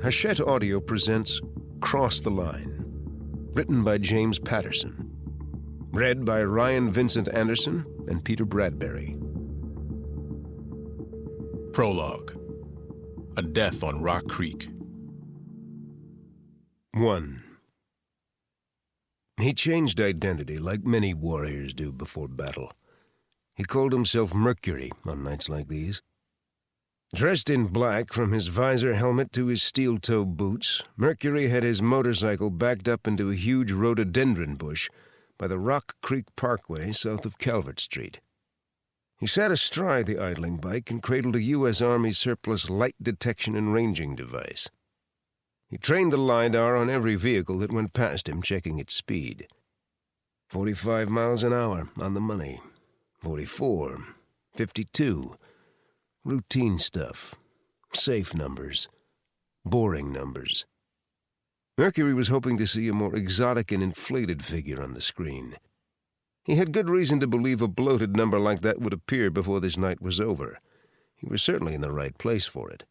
Hachette Audio presents Cross the Line, written by James Patterson, read by Ryan Vincent Anderson and Peter Bradbury. Prologue. A Death on Rock Creek. 1. He changed identity like many warriors do before battle. He called himself Mercury on nights like these. Dressed in black, from his visor helmet to his steel-toe boots, Mercury had his motorcycle backed up into a huge rhododendron bush by the Rock Creek Parkway south of Calvert Street. He sat astride the idling bike and cradled a U.S. Army surplus light detection and ranging device. He trained the LiDAR on every vehicle that went past him, checking its speed. 45 miles an hour, on the money. 44, 52... Routine stuff. Safe numbers. Boring numbers. Mercury was hoping to see a more exotic and inflated figure on the screen. He had good reason to believe a bloated number like that would appear before this night was over. He was certainly in the right place for it.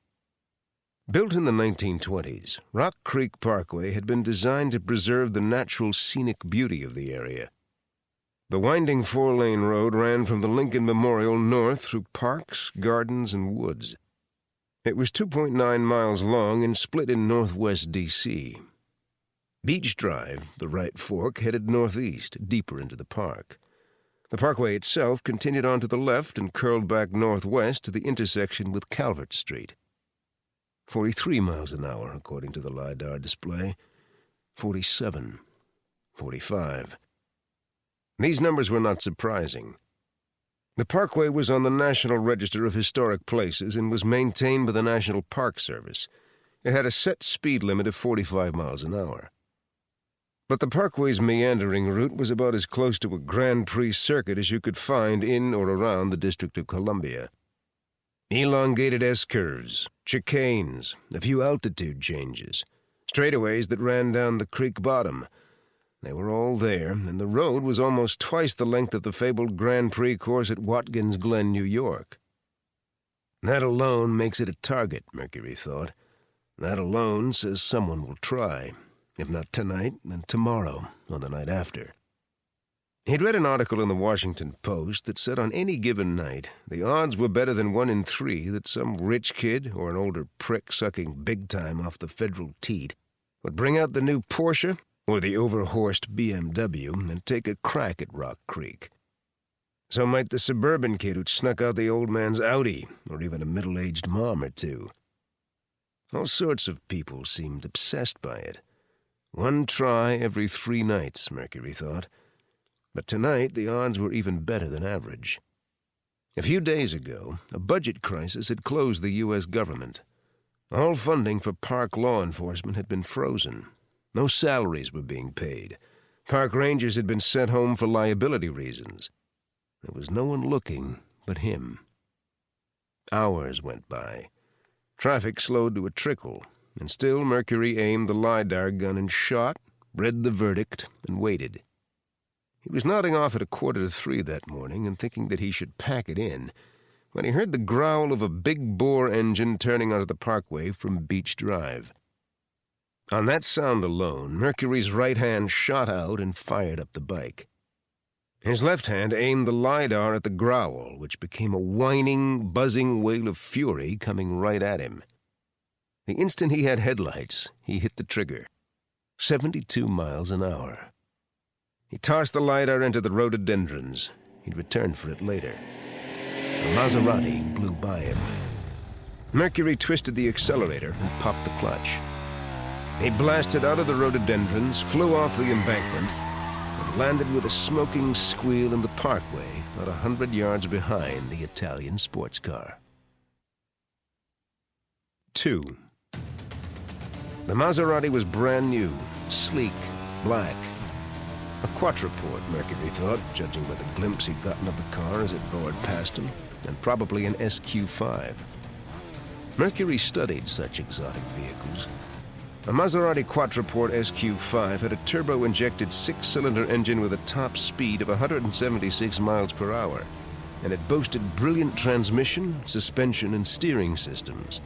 Built in the 1920s, Rock Creek Parkway had been designed to preserve the natural scenic beauty of the area. The winding four-lane road ran from the Lincoln Memorial north through parks, gardens, and woods. It was 2.9 miles long and split in northwest D.C. Beach Drive, the right fork, headed northeast, deeper into the park. The parkway itself continued on to the left and curled back northwest to the intersection with Calvert Street. 43 miles an hour, according to the LiDAR display. 47. 45. These numbers were not surprising. The parkway was on the National Register of Historic Places and was maintained by the National Park Service. It had a set speed limit of 45 miles an hour. But the parkway's meandering route was about as close to a Grand Prix circuit as you could find in or around the District of Columbia. Elongated S-curves, chicanes, a few altitude changes, straightaways that ran down the creek bottom. They were all there, and the road was almost twice the length of the fabled Grand Prix course at Watkins Glen, New York. That alone makes it a target, Mercury thought. That alone says someone will try. If not tonight, then tomorrow, or the night after. He'd read an article in the Washington Post that said on any given night, the odds were better than 1 in 3 that some rich kid or an older prick sucking big time off the federal teat would bring out the new Porsche or the overhorsed BMW, and take a crack at Rock Creek. So might the suburban kid who'd snuck out the old man's Audi, or even a middle-aged mom or two. All sorts of people seemed obsessed by it. 1 try every 3 nights, Mercury thought. But tonight the odds were even better than average. A few days ago, a budget crisis had closed the U.S. government. All funding for park law enforcement had been frozen. No salaries were being paid. Park rangers had been sent home for liability reasons. There was no one looking but him. Hours went by. Traffic slowed to a trickle, and still Mercury aimed the LiDAR gun and shot, read the verdict, and waited. He was nodding off at 2:45 that morning and thinking that he should pack it in, when he heard the growl of a big-bore engine turning onto the parkway from Beach Drive. On that sound alone, Mercury's right hand shot out and fired up the bike. His left hand aimed the LiDAR at the growl, which became a whining, buzzing wail of fury coming right at him. The instant he had headlights, he hit the trigger. 72 miles an hour. He tossed the LiDAR into the rhododendrons. He'd return for it later. A Maserati blew by him. Mercury twisted the accelerator and popped the clutch. He blasted out of the rhododendrons, flew off the embankment, and landed with a smoking squeal in the parkway about 100 yards behind the Italian sports car. 2. The Maserati was brand new, sleek, black. A quattraport, Mercury thought, judging by the glimpse he'd gotten of the car as it roared past him, and probably an SQ-5. Mercury studied such exotic vehicles. A Maserati Quattraport SQ-5 had a turbo-injected 6-cylinder engine with a top speed of 176 miles per hour, and it boasted brilliant transmission, suspension, and steering systems.